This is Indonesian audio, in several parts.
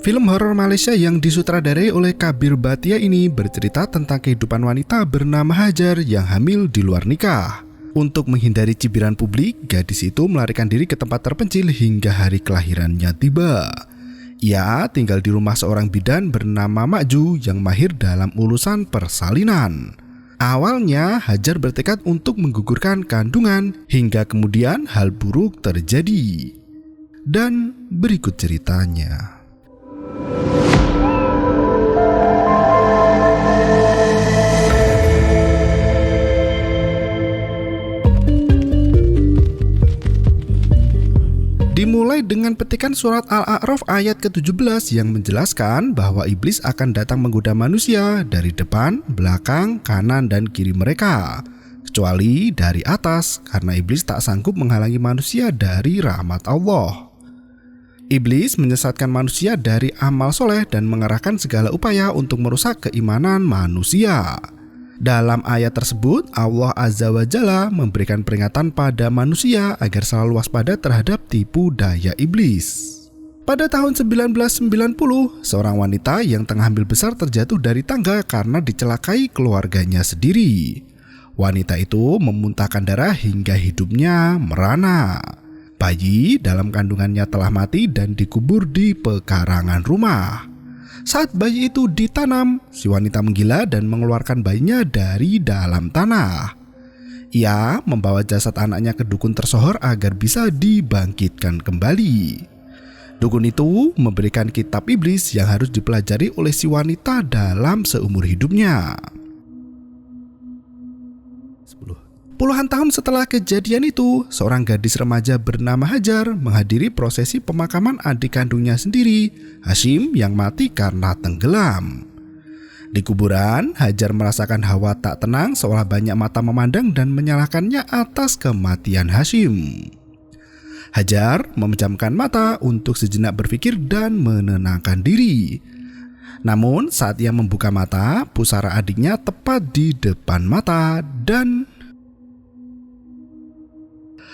Film horor Malaysia yang disutradarai oleh Kabir Bhatia ini bercerita tentang kehidupan wanita bernama Hajar yang hamil di luar nikah. Untuk menghindari cibiran publik, gadis itu melarikan diri ke tempat terpencil hingga hari kelahirannya tiba. Ia tinggal di rumah seorang bidan bernama Makju yang mahir dalam urusan persalinan. Awalnya Hajar bertekad untuk menggugurkan kandungan hingga kemudian hal buruk terjadi. Dan berikut ceritanya. Dimulai dengan petikan surat Al-A'raf ayat ke-17 yang menjelaskan bahwa iblis akan datang menggoda manusia dari depan, belakang, kanan, dan kiri mereka, kecuali dari atas karena iblis tak sanggup menghalangi manusia dari rahmat Allah. Iblis menyesatkan manusia dari amal soleh dan mengerahkan segala upaya untuk merusak keimanan manusia. Dalam ayat tersebut, Allah Azza wa Jalla memberikan peringatan pada manusia agar selalu waspada terhadap tipu daya iblis. Pada tahun 1990, seorang wanita yang tengah hamil besar terjatuh dari tangga karena dicelakai keluarganya sendiri. Wanita itu memuntahkan darah hingga hidupnya merana. Bayi dalam kandungannya telah mati dan dikubur di pekarangan rumah. Saat bayi itu ditanam, si wanita menggila dan mengeluarkan bayinya dari dalam tanah. Ia membawa jasad anaknya ke dukun tersohor agar bisa dibangkitkan kembali. Dukun itu memberikan kitab iblis yang harus dipelajari oleh si wanita dalam seumur hidupnya. Puluhan tahun setelah kejadian itu, seorang gadis remaja bernama Hajar menghadiri prosesi pemakaman adik kandungnya sendiri, Hashim, yang mati karena tenggelam. Di kuburan, Hajar merasakan hawa tak tenang seolah banyak mata memandang dan menyalahkannya atas kematian Hashim. Hajar memejamkan mata untuk sejenak berpikir dan menenangkan diri. Namun saat ia membuka mata, pusara adiknya tepat di depan mata dan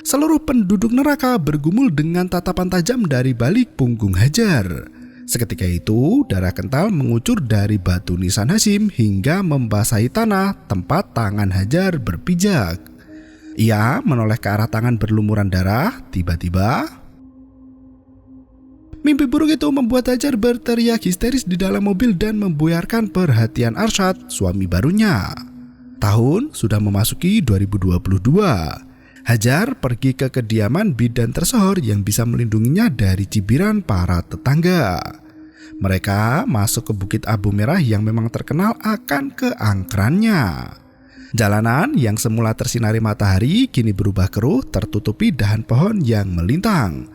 seluruh penduduk neraka bergumul dengan tatapan tajam dari balik punggung Hajar. Seketika itu, darah kental mengucur dari batu nisan Hashim hingga membasahi tanah tempat tangan Hajar berpijak. Ia menoleh ke arah tangan berlumuran darah. Tiba-tiba, mimpi buruk itu membuat Hajar berteriak histeris di dalam mobil dan membuyarkan perhatian Arsyad, suami barunya. Tahun sudah memasuki 2022. Hajar pergi ke kediaman bidan tersohor yang bisa melindunginya dari cibiran para tetangga. Mereka masuk ke Bukit Abu Merah yang memang terkenal akan keangkerannya. Jalanan yang semula tersinari matahari kini berubah keruh tertutupi dahan pohon yang melintang.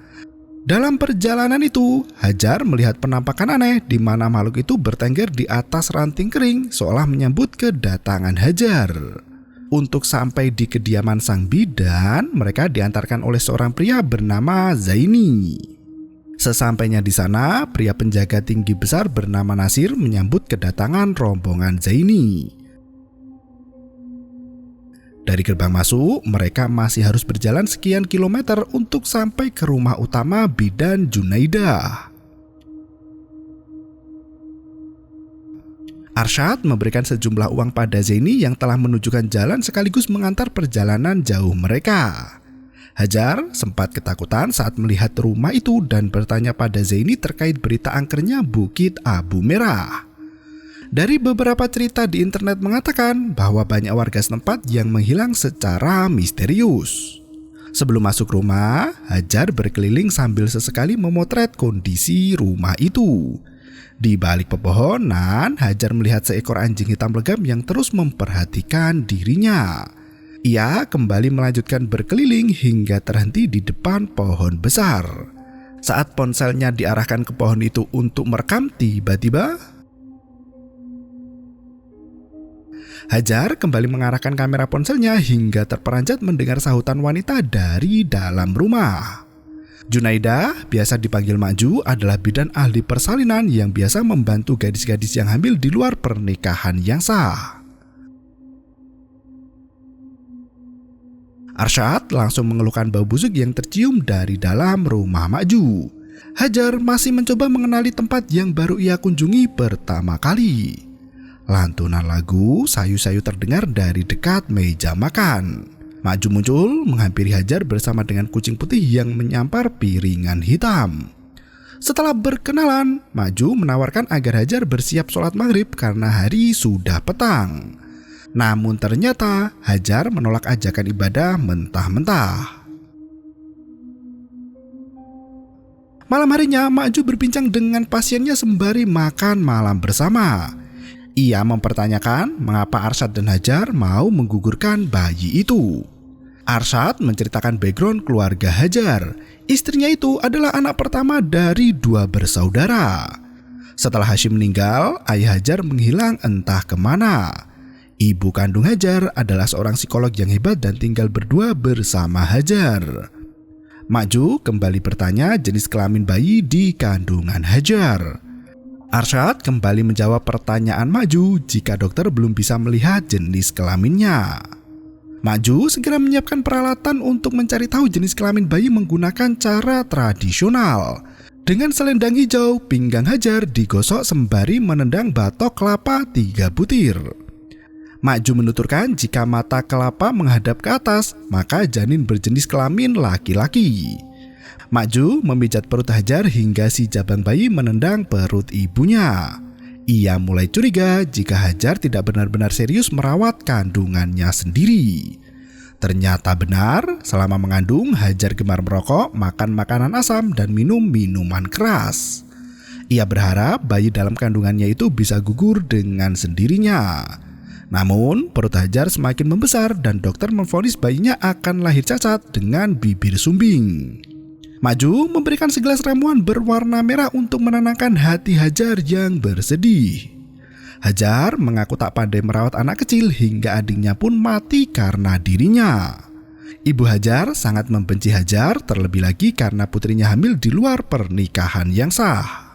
Dalam perjalanan itu, Hajar melihat penampakan aneh di mana makhluk itu bertengger di atas ranting kering seolah menyambut kedatangan Hajar. Untuk sampai di kediaman sang bidan, mereka diantarkan oleh seorang pria bernama Zaini. Sesampainya di sana, pria penjaga tinggi besar bernama Nasir menyambut kedatangan rombongan Zaini. Dari gerbang masuk, mereka masih harus berjalan sekian kilometer untuk sampai ke rumah utama bidan Junaidah. Arsyad memberikan sejumlah uang pada Zaini yang telah menunjukkan jalan sekaligus mengantar perjalanan jauh mereka. Hajar sempat ketakutan saat melihat rumah itu dan bertanya pada Zaini terkait berita angkernya Bukit Abu Merah. Dari beberapa cerita di internet mengatakan bahwa banyak warga setempat yang menghilang secara misterius. Sebelum masuk rumah, Hajar berkeliling sambil sesekali memotret kondisi rumah itu. Di balik pepohonan, Hajar melihat seekor anjing hitam legam yang terus memperhatikan dirinya. Ia kembali melanjutkan berkeliling hingga terhenti di depan pohon besar. Saat ponselnya diarahkan ke pohon itu untuk merekam, tiba-tiba Hajar kembali mengarahkan kamera ponselnya hingga terperanjat mendengar sahutan wanita dari dalam rumah. Junaidah, biasa dipanggil Makju, adalah bidan ahli persalinan yang biasa membantu gadis-gadis yang hamil di luar pernikahan yang sah. Arsyad langsung mengeluhkan bau busuk yang tercium dari dalam rumah Makju. Hajar masih mencoba mengenali tempat yang baru ia kunjungi pertama kali. Lantunan lagu sayu-sayu terdengar dari dekat meja makan. Makju muncul menghampiri Hajar bersama dengan kucing putih yang menyampar piringan hitam. Setelah berkenalan, Makju menawarkan agar Hajar bersiap sholat maghrib karena hari sudah petang. Namun ternyata Hajar menolak ajakan ibadah mentah-mentah. Malam harinya, Makju berbincang dengan pasiennya sembari makan malam bersama. Ia mempertanyakan mengapa Arsyad dan Hajar mau menggugurkan bayi itu. Arsyad menceritakan background keluarga Hajar. Istrinya itu adalah anak pertama dari 2 bersaudara. Setelah Hashim meninggal, ayah Hajar menghilang entah kemana. Ibu kandung Hajar adalah seorang psikolog yang hebat dan tinggal berdua bersama Hajar. Makju kembali bertanya jenis kelamin bayi di kandungan Hajar. Arsyad kembali menjawab pertanyaan Makju jika dokter belum bisa melihat jenis kelaminnya. Makju segera menyiapkan peralatan untuk mencari tahu jenis kelamin bayi menggunakan cara tradisional. Dengan selendang hijau, pinggang Hajar digosok sembari menendang batok kelapa 3 butir. Makju menuturkan jika mata kelapa menghadap ke atas, maka janin berjenis kelamin laki-laki. Makju memijat perut Hajar hingga si jabang bayi menendang perut ibunya. Ia mulai curiga jika Hajar tidak benar-benar serius merawat kandungannya sendiri. Ternyata benar, selama mengandung Hajar gemar merokok, makan makanan asam, dan minum minuman keras. Ia berharap bayi dalam kandungannya itu bisa gugur dengan sendirinya. Namun, perut Hajar semakin membesar dan dokter memvonis bayinya akan lahir cacat dengan bibir sumbing. Makju memberikan segelas ramuan berwarna merah untuk menenangkan hati Hajar yang bersedih. Hajar mengaku tak pandai merawat anak kecil hingga adiknya pun mati karena dirinya. Ibu Hajar sangat membenci Hajar, terlebih lagi karena putrinya hamil di luar pernikahan yang sah.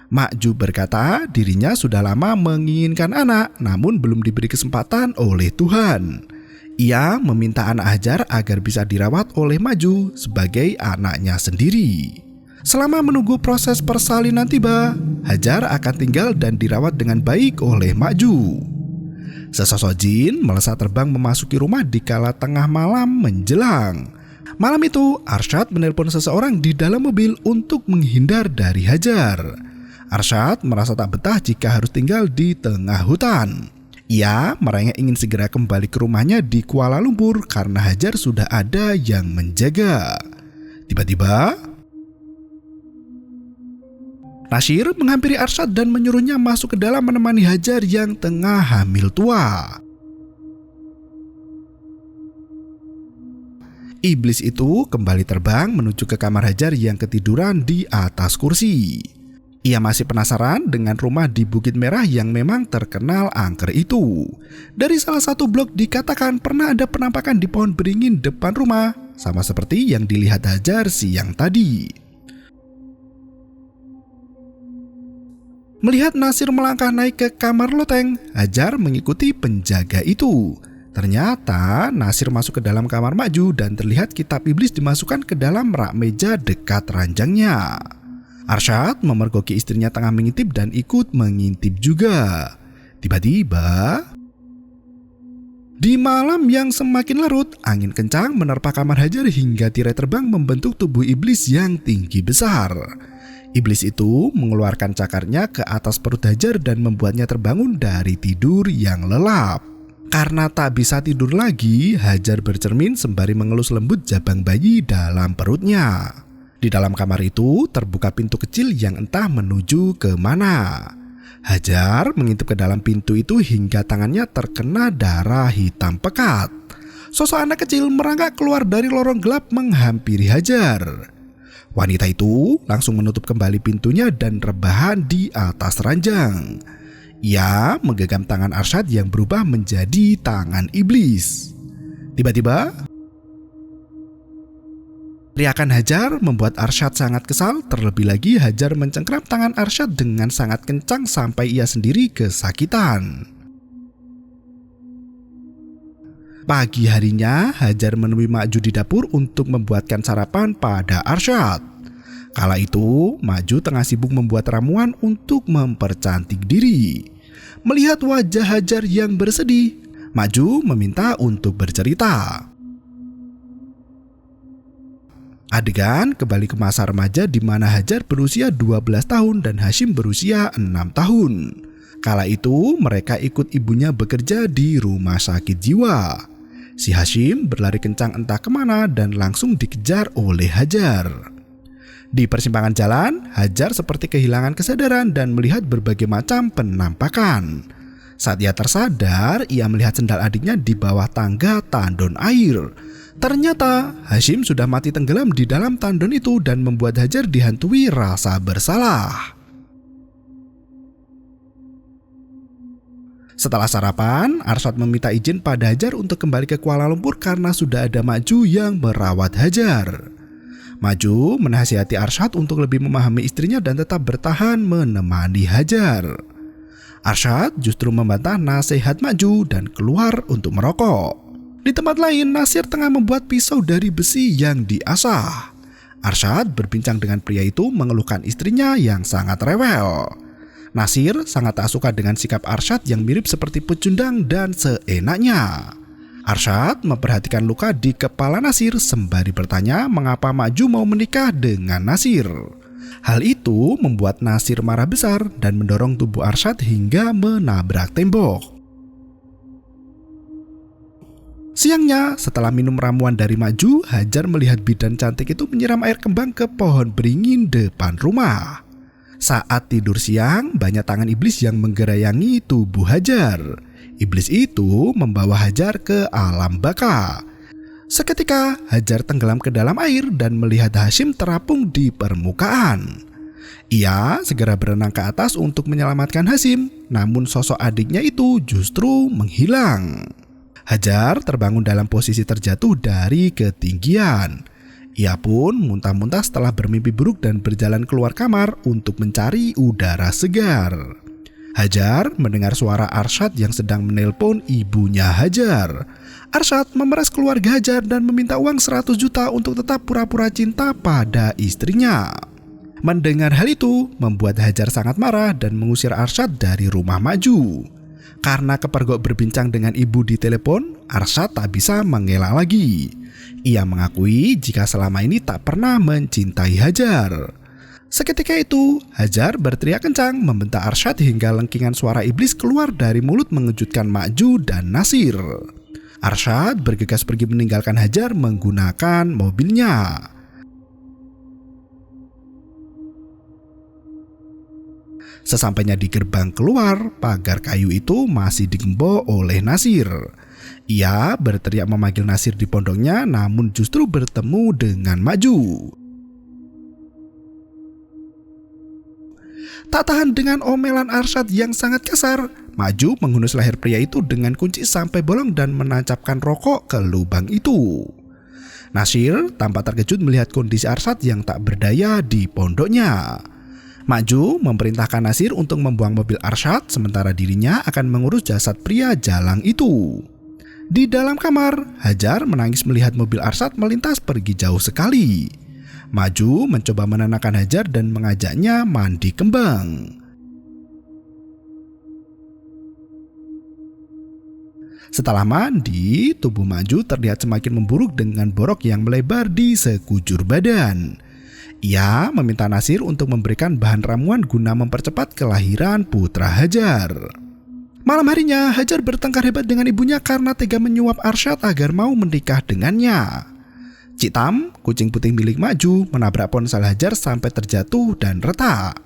Makju berkata dirinya sudah lama menginginkan anak, namun belum diberi kesempatan oleh Tuhan. Ia meminta anak Hajar agar bisa dirawat oleh Makju sebagai anaknya sendiri. Selama menunggu proses persalinan tiba, Hajar akan tinggal dan dirawat dengan baik oleh Makju. Sesosok jin melesat terbang memasuki rumah di kala tengah malam menjelang. Malam itu, Arsyad menelpon seseorang di dalam mobil untuk menghindar dari Hajar. Arsyad merasa tak betah jika harus tinggal di tengah hutan. Ia merengek ingin segera kembali ke rumahnya di Kuala Lumpur karena Hajar sudah ada yang menjaga. Tiba-tiba, Nasir menghampiri Arsyad dan menyuruhnya masuk ke dalam menemani Hajar yang tengah hamil tua. Iblis itu kembali terbang menuju ke kamar Hajar yang ketiduran di atas kursi. Ia masih penasaran dengan rumah di Bukit Merah yang memang terkenal angker itu. Dari salah satu blog dikatakan pernah ada penampakan di pohon beringin depan rumah, sama seperti yang dilihat Hajar siang tadi. Melihat Nasir melangkah naik ke kamar loteng, Hajar mengikuti penjaga itu. Ternyata Nasir masuk ke dalam kamar Makju dan terlihat kitab iblis dimasukkan ke dalam rak meja dekat ranjangnya. Arsyad memergoki istrinya tengah mengintip dan ikut mengintip juga. Tiba-tiba, di malam yang semakin larut, angin kencang menerpa kamar Hajar hingga tirai terbang membentuk tubuh iblis yang tinggi besar. Iblis itu mengeluarkan cakarnya ke atas perut Hajar dan membuatnya terbangun dari tidur yang lelap. Karena tak bisa tidur lagi, Hajar bercermin sembari mengelus lembut jabang bayi dalam perutnya. Di dalam kamar itu terbuka pintu kecil yang entah menuju ke mana. Hajar mengintip ke dalam pintu itu hingga tangannya terkena darah hitam pekat. Sosok anak kecil merangkak keluar dari lorong gelap menghampiri Hajar. Wanita itu langsung menutup kembali pintunya dan rebahan di atas ranjang. Ia menggenggam tangan Arsyad yang berubah menjadi tangan iblis. Tiba-tiba, teriakan Hajar membuat Arsyad sangat kesal, terlebih lagi Hajar mencengkram tangan Arsyad dengan sangat kencang sampai ia sendiri kesakitan. Pagi harinya, Hajar menemui Maju di dapur untuk membuatkan sarapan pada Arsyad. Kala itu, Maju tengah sibuk membuat ramuan untuk mempercantik diri. Melihat wajah Hajar yang bersedih, Maju meminta untuk bercerita. Adegan kembali ke masa remaja di mana Hajar berusia 12 tahun dan Hashim berusia 6 tahun. Kala itu, mereka ikut ibunya bekerja di rumah sakit jiwa. Si Hashim berlari kencang entah kemana dan langsung dikejar oleh Hajar. Di persimpangan jalan, Hajar seperti kehilangan kesadaran dan melihat berbagai macam penampakan. Saat ia tersadar, ia melihat sendal adiknya di bawah tangga tandon air. Ternyata Hashim sudah mati tenggelam di dalam tandon itu dan membuat Hajar dihantui rasa bersalah. Setelah sarapan, Arsyad meminta izin pada Hajar untuk kembali ke Kuala Lumpur karena sudah ada Maju yang merawat Hajar. Maju menasihati Arsyad untuk lebih memahami istrinya dan tetap bertahan menemani Hajar. Arsyad justru membantah nasihat Maju dan keluar untuk merokok. Di tempat lain, Nasir tengah membuat pisau dari besi yang diasah. Arsyad berbincang dengan pria itu mengeluhkan istrinya yang sangat rewel. Nasir sangat tak suka dengan sikap Arsyad yang mirip seperti pecundang dan seenaknya. Arsyad memperhatikan luka di kepala Nasir sembari bertanya mengapa Maju mau menikah dengan Nasir. Hal itu membuat Nasir marah besar dan mendorong tubuh Arsyad hingga menabrak tembok. Siangnya, setelah minum ramuan dari Maju, Hajar melihat bidan cantik itu menyiram air kembang ke pohon beringin depan rumah. Saat tidur siang, banyak tangan iblis yang menggerayangi tubuh Hajar. Iblis itu membawa Hajar ke alam baka. Seketika, Hajar tenggelam ke dalam air dan melihat Hashim terapung di permukaan. Ia segera berenang ke atas untuk menyelamatkan Hashim, namun sosok adiknya itu justru menghilang. Hajar terbangun dalam posisi terjatuh dari ketinggian. Ia pun muntah-muntah setelah bermimpi buruk dan berjalan keluar kamar untuk mencari udara segar. Hajar mendengar suara Arsyad yang sedang menelpon ibunya Hajar. Arsyad memeras keluarga Hajar dan meminta uang 100 juta untuk tetap pura-pura cinta pada istrinya. Mendengar hal itu membuat Hajar sangat marah dan mengusir Arsyad dari rumah Maju. Karena kepergok berbincang dengan ibu di telepon, Arsyad tak bisa mengelak lagi. Ia mengakui jika selama ini tak pernah mencintai Hajar. Seketika itu, Hajar berteriak kencang membentak Arsyad hingga lengkingan suara iblis keluar dari mulut mengejutkan Maju dan Nasir. Arsyad bergegas pergi meninggalkan Hajar menggunakan mobilnya. Sesampainya di gerbang keluar, pagar kayu itu masih digembok oleh Nasir. Ia berteriak memanggil Nasir di pondoknya, namun justru bertemu dengan Maju. Tak tahan dengan omelan Arsyad yang sangat kasar, Maju menghunus leher pria itu dengan kunci sampai bolong dan menancapkan rokok ke lubang itu. Nasir tampak terkejut melihat kondisi Arsyad yang tak berdaya di pondoknya. Maju memerintahkan Nasir untuk membuang mobil Arsyad, sementara dirinya akan mengurus jasad pria jalang itu. Di dalam kamar, Hajar menangis melihat mobil Arsyad melintas pergi jauh sekali. Maju mencoba menenangkan Hajar dan mengajaknya mandi kembang. Setelah mandi, tubuh Maju terlihat semakin memburuk dengan borok yang melebar di sekujur badan. Ia meminta Nasir untuk memberikan bahan ramuan guna mempercepat kelahiran putra Hajar. Malam harinya, Hajar bertengkar hebat dengan ibunya karena tega menyuap Arsyad agar mau menikah dengannya. Citam, kucing putih milik Maju, menabrak ponsel Hajar sampai terjatuh dan retak.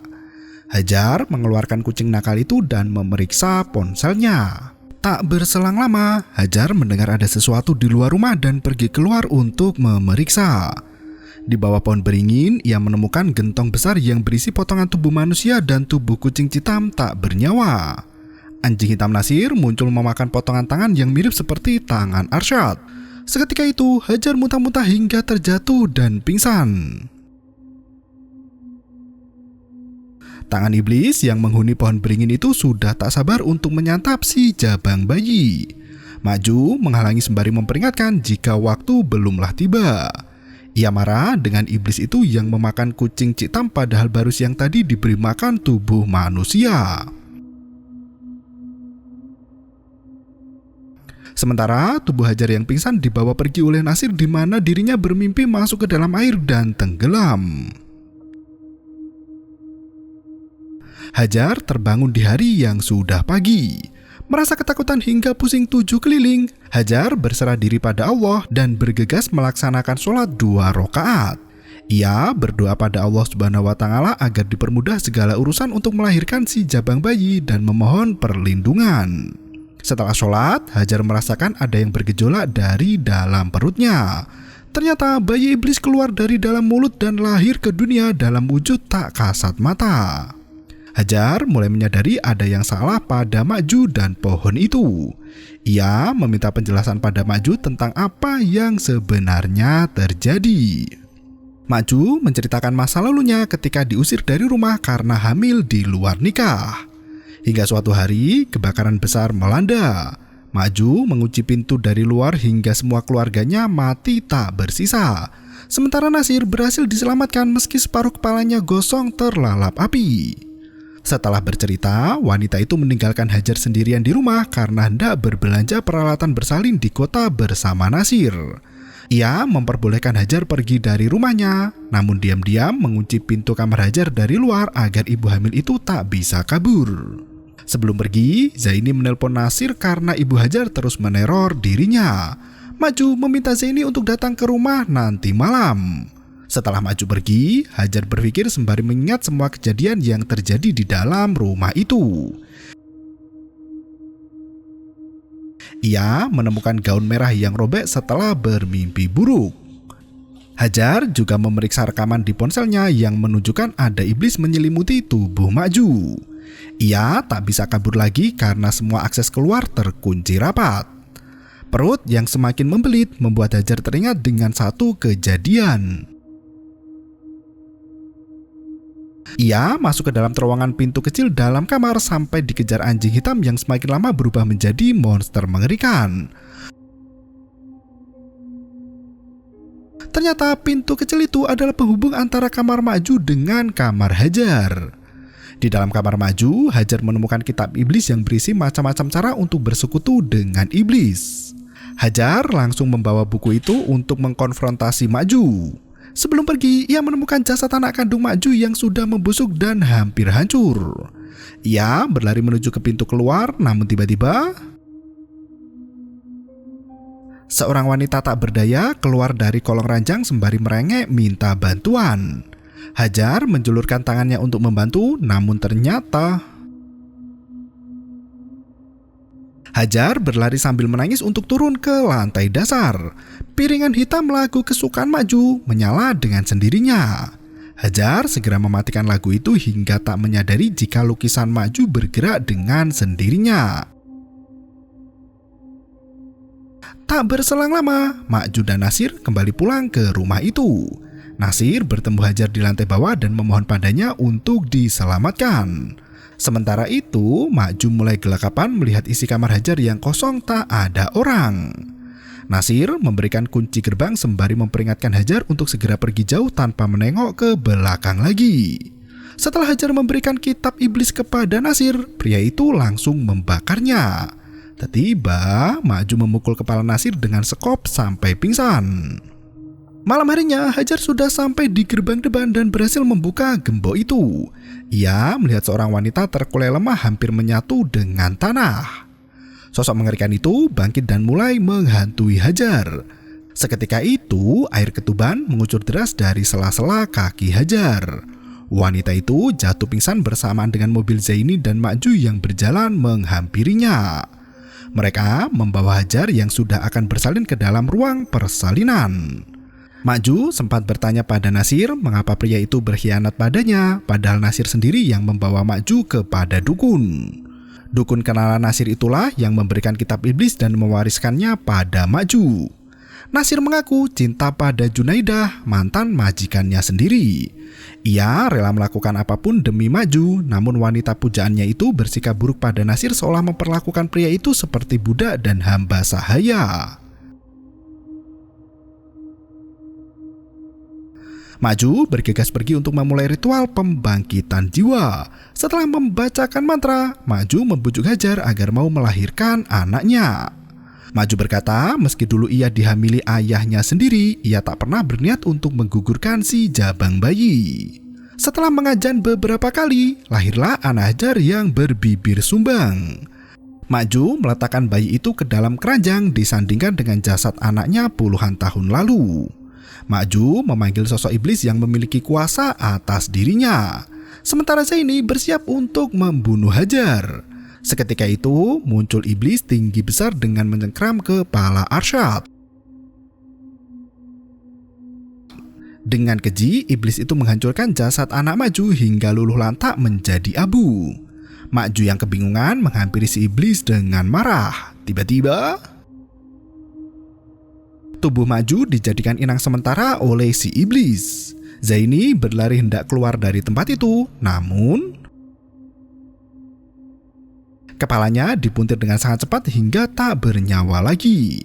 Hajar mengeluarkan kucing nakal itu dan memeriksa ponselnya. Tak berselang lama, Hajar mendengar ada sesuatu di luar rumah dan pergi keluar untuk memeriksa. Di bawah pohon beringin, ia menemukan gentong besar yang berisi potongan tubuh manusia dan tubuh kucing Citam tak bernyawa. Anjing hitam Nasir muncul memakan potongan tangan yang mirip seperti tangan Arsyad. Seketika itu, Hajar muntah-muntah hingga terjatuh dan pingsan. Tangan iblis yang menghuni pohon beringin itu sudah tak sabar untuk menyantap si jabang bayi. Maju menghalangi sembari memperingatkan jika waktu belumlah tiba. Ia marah dengan iblis itu yang memakan kucing Citam padahal baru siang tadi diberi makan tubuh manusia. Sementara tubuh Hajar yang pingsan dibawa pergi oleh Nasir di mana dirinya bermimpi masuk ke dalam air dan tenggelam. Hajar terbangun di hari yang sudah pagi. Merasa ketakutan hingga pusing 7 keliling, Hajar berserah diri pada Allah dan bergegas melaksanakan sholat 2 rakaat. Ia berdoa pada Allah Subhanahu wa Ta'ala agar dipermudah segala urusan untuk melahirkan si jabang bayi dan memohon perlindungan. Setelah sholat, Hajar merasakan ada yang bergejolak dari dalam perutnya. Ternyata bayi iblis keluar dari dalam mulut dan lahir ke dunia dalam wujud tak kasat mata. Hajar mulai menyadari ada yang salah pada Maju dan pohon itu. Ia meminta penjelasan pada Maju tentang apa yang sebenarnya terjadi. Maju menceritakan masa lalunya ketika diusir dari rumah karena hamil di luar nikah. Hingga suatu hari, kebakaran besar melanda. Maju mengunci pintu dari luar hingga semua keluarganya mati tak bersisa. Sementara Nasir berhasil diselamatkan meski separuh kepalanya gosong terlalap api. Setelah bercerita, wanita itu meninggalkan Hajar sendirian di rumah karena hendak berbelanja peralatan bersalin di kota bersama Nasir. Ia memperbolehkan Hajar pergi dari rumahnya, namun diam-diam mengunci pintu kamar Hajar dari luar agar ibu hamil itu tak bisa kabur. Sebelum pergi, Zaini menelpon Nasir karena ibu Hajar terus meneror dirinya. Maju meminta Zaini untuk datang ke rumah nanti malam. Setelah Maju pergi, Hajar berpikir sembari mengingat semua kejadian yang terjadi di dalam rumah itu. Ia menemukan gaun merah yang robek setelah bermimpi buruk. Hajar juga memeriksa rekaman di ponselnya yang menunjukkan ada iblis menyelimuti tubuh Maju. Ia tak bisa kabur lagi karena semua akses keluar terkunci rapat. Perut yang semakin membelit membuat Hajar teringat dengan satu kejadian. Ia masuk ke dalam terowongan pintu kecil dalam kamar sampai dikejar anjing hitam yang semakin lama berubah menjadi monster mengerikan. Ternyata pintu kecil itu adalah penghubung antara kamar Maju dengan kamar Hajar. Di dalam kamar Maju, Hajar menemukan kitab iblis yang berisi macam-macam cara untuk bersekutu dengan iblis. Hajar langsung membawa buku itu untuk mengkonfrontasi Maju. Sebelum pergi, ia menemukan jasad anak kandung Maju yang sudah membusuk dan hampir hancur. Ia berlari menuju ke pintu keluar, namun tiba-tiba seorang wanita tak berdaya keluar dari kolong ranjang sembari merengek minta bantuan. Hajar menjulurkan tangannya untuk membantu, namun ternyata Hajar berlari sambil menangis untuk turun ke lantai dasar. Piringan hitam lagu kesukaan Maju menyala dengan sendirinya. Hajar segera mematikan lagu itu hingga tak menyadari jika lukisan Maju bergerak dengan sendirinya. Tak berselang lama, Maju dan Nasir kembali pulang ke rumah itu. Nasir bertemu Hajar di lantai bawah dan memohon padanya untuk diselamatkan. Sementara itu, Maju mulai gelagapan melihat isi kamar Hajar yang kosong tak ada orang. Nasir memberikan kunci gerbang sembari memperingatkan Hajar untuk segera pergi jauh tanpa menengok ke belakang lagi. Setelah Hajar memberikan kitab iblis kepada Nasir, pria itu langsung membakarnya. Tiba-tiba, Maju memukul kepala Nasir dengan sekop sampai pingsan. Malam harinya, Hajar sudah sampai di gerbang depan dan berhasil membuka gembok itu. Ia melihat seorang wanita terkulai lemah hampir menyatu dengan tanah. Sosok mengerikan itu bangkit dan mulai menghantui Hajar. Seketika itu, air ketuban mengucur deras dari sela-sela kaki Hajar. Wanita itu jatuh pingsan bersamaan dengan mobil Zaini dan Maju yang berjalan menghampirinya. Mereka membawa Hajar yang sudah akan bersalin ke dalam ruang persalinan. Maju sempat bertanya pada Nasir mengapa pria itu berkhianat padanya, padahal Nasir sendiri yang membawa Maju kepada dukun. Dukun kenalan Nasir itulah yang memberikan kitab iblis dan mewariskannya pada Maju. Nasir mengaku cinta pada Junaidah, mantan majikannya sendiri. Ia rela melakukan apapun demi maju, namun wanita pujaannya itu bersikap buruk pada Nasir seolah memperlakukan pria itu seperti budak dan hamba sahaya. Maju bergegas pergi untuk memulai ritual pembangkitan jiwa. Setelah membacakan mantra, Maju membujuk Hajar agar mau melahirkan anaknya. Maju berkata, meski dulu ia dihamili ayahnya sendiri, ia tak pernah berniat untuk menggugurkan si jabang bayi. Setelah mengajan beberapa kali, lahirlah anak Hajar yang berbibir sumbang. Maju meletakkan bayi itu ke dalam keranjang disandingkan dengan jasad anaknya puluhan tahun lalu. Maju memanggil sosok iblis yang memiliki kuasa atas dirinya. Sementara Zaini bersiap untuk membunuh Hajar. Seketika itu muncul iblis tinggi besar dengan mencengkram kepala Arsyad. Dengan keji, iblis itu menghancurkan jasad anak Maju hingga luluh lantak menjadi abu. Maju yang kebingungan menghampiri si iblis dengan marah. Tiba-tiba tubuh Maju dijadikan inang sementara oleh si iblis. Zaini berlari hendak keluar dari tempat itu, namun kepalanya dipuntir dengan sangat cepat hingga tak bernyawa lagi.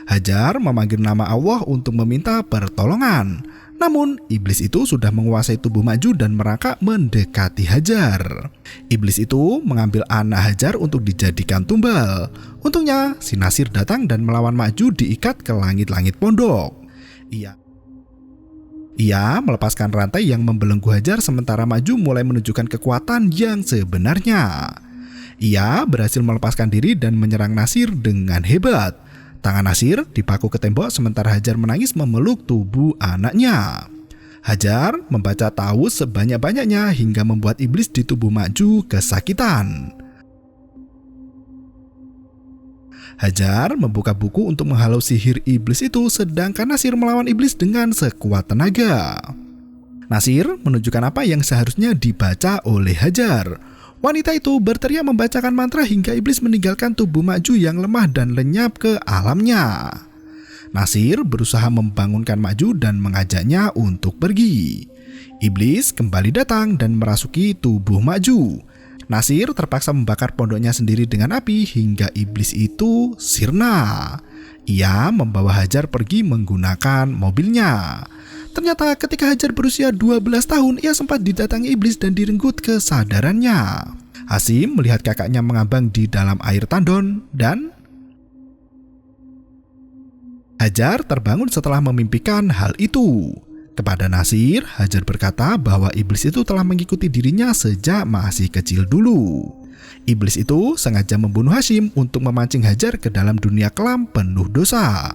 Hajar memanggil nama Allah untuk meminta pertolongan. Namun, iblis itu sudah menguasai tubuh Maju dan merangkak mendekati Hajar. Iblis itu mengambil anak Hajar untuk dijadikan tumbal. Untungnya, si Nasir datang dan melawan Maju diikat ke langit-langit pondok. Ia melepaskan rantai yang membelenggu Hajar sementara Maju mulai menunjukkan kekuatan yang sebenarnya. Ia berhasil melepaskan diri dan menyerang Nasir dengan hebat. Tangan Nasir dipaku ke tembok sementara Hajar menangis memeluk tubuh anaknya. Hajar membaca tawus sebanyak-banyaknya hingga membuat iblis di tubuh Maju kesakitan. Hajar membuka buku untuk menghalau sihir iblis itu, sedangkan Nasir melawan iblis dengan sekuat tenaga. Nasir menunjukkan apa yang seharusnya dibaca oleh Hajar. Wanita itu berteriak membacakan mantra hingga iblis meninggalkan tubuh Maju yang lemah dan lenyap ke alamnya. Nasir berusaha membangunkan Maju dan mengajaknya untuk pergi. Iblis kembali datang dan merasuki tubuh Maju. Nasir terpaksa membakar pondoknya sendiri dengan api hingga iblis itu sirna. Ia membawa Hajar pergi menggunakan mobilnya. Ternyata ketika Hajar berusia 12 tahun, ia sempat didatangi iblis dan direnggut kesadarannya. Hasim melihat kakaknya mengambang di dalam air tandon dan Hajar terbangun setelah memimpikan hal itu. Kepada Nasir, Hajar berkata bahwa iblis itu telah mengikuti dirinya sejak masih kecil dulu. Iblis itu sengaja membunuh Hasim untuk memancing Hajar ke dalam dunia kelam penuh dosa.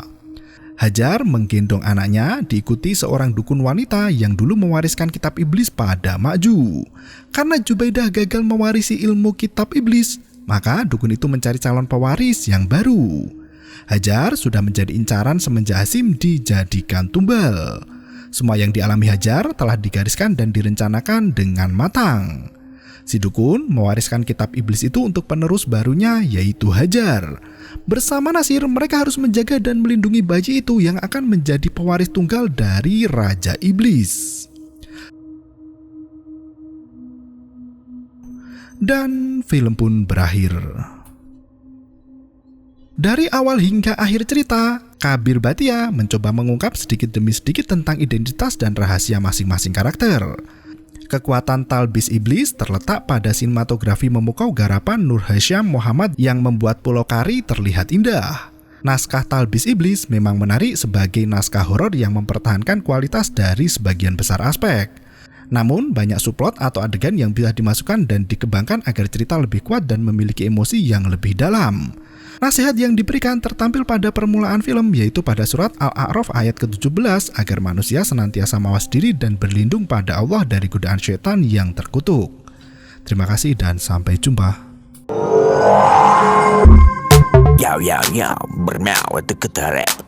Hajar menggendong anaknya diikuti seorang dukun wanita yang dulu mewariskan kitab iblis pada Maju. Karena Jubaidah gagal mewarisi ilmu kitab iblis, maka dukun itu mencari calon pewaris yang baru. Hajar sudah menjadi incaran semenjak Hasim dijadikan tumbal. Semua yang dialami Hajar telah digariskan dan direncanakan dengan matang. Si dukun mewariskan kitab iblis itu untuk penerus barunya, yaitu Hajar. Bersama Nasir, mereka harus menjaga dan melindungi bayi itu yang akan menjadi pewaris tunggal dari Raja Iblis. Dan film pun berakhir. Dari awal hingga akhir cerita, Kabir Bhatia mencoba mengungkap sedikit demi sedikit tentang identitas dan rahasia masing-masing karakter. Kekuatan talbis iblis terletak pada sinematografi memukau garapan Nur Hashim Muhammad yang membuat Pulau Kari terlihat indah. Naskah talbis iblis memang menarik sebagai naskah horor yang mempertahankan kualitas dari sebagian besar aspek. Namun banyak subplot atau adegan yang bisa dimasukkan dan dikembangkan agar cerita lebih kuat dan memiliki emosi yang lebih dalam. Nasihat yang diberikan tertampil pada permulaan film, yaitu pada surat Al-A'raf ayat ke-17 agar manusia senantiasa mawas diri dan berlindung pada Allah dari godaan syaitan yang terkutuk. Terima kasih dan sampai jumpa. Yo, bermau itu ketarik.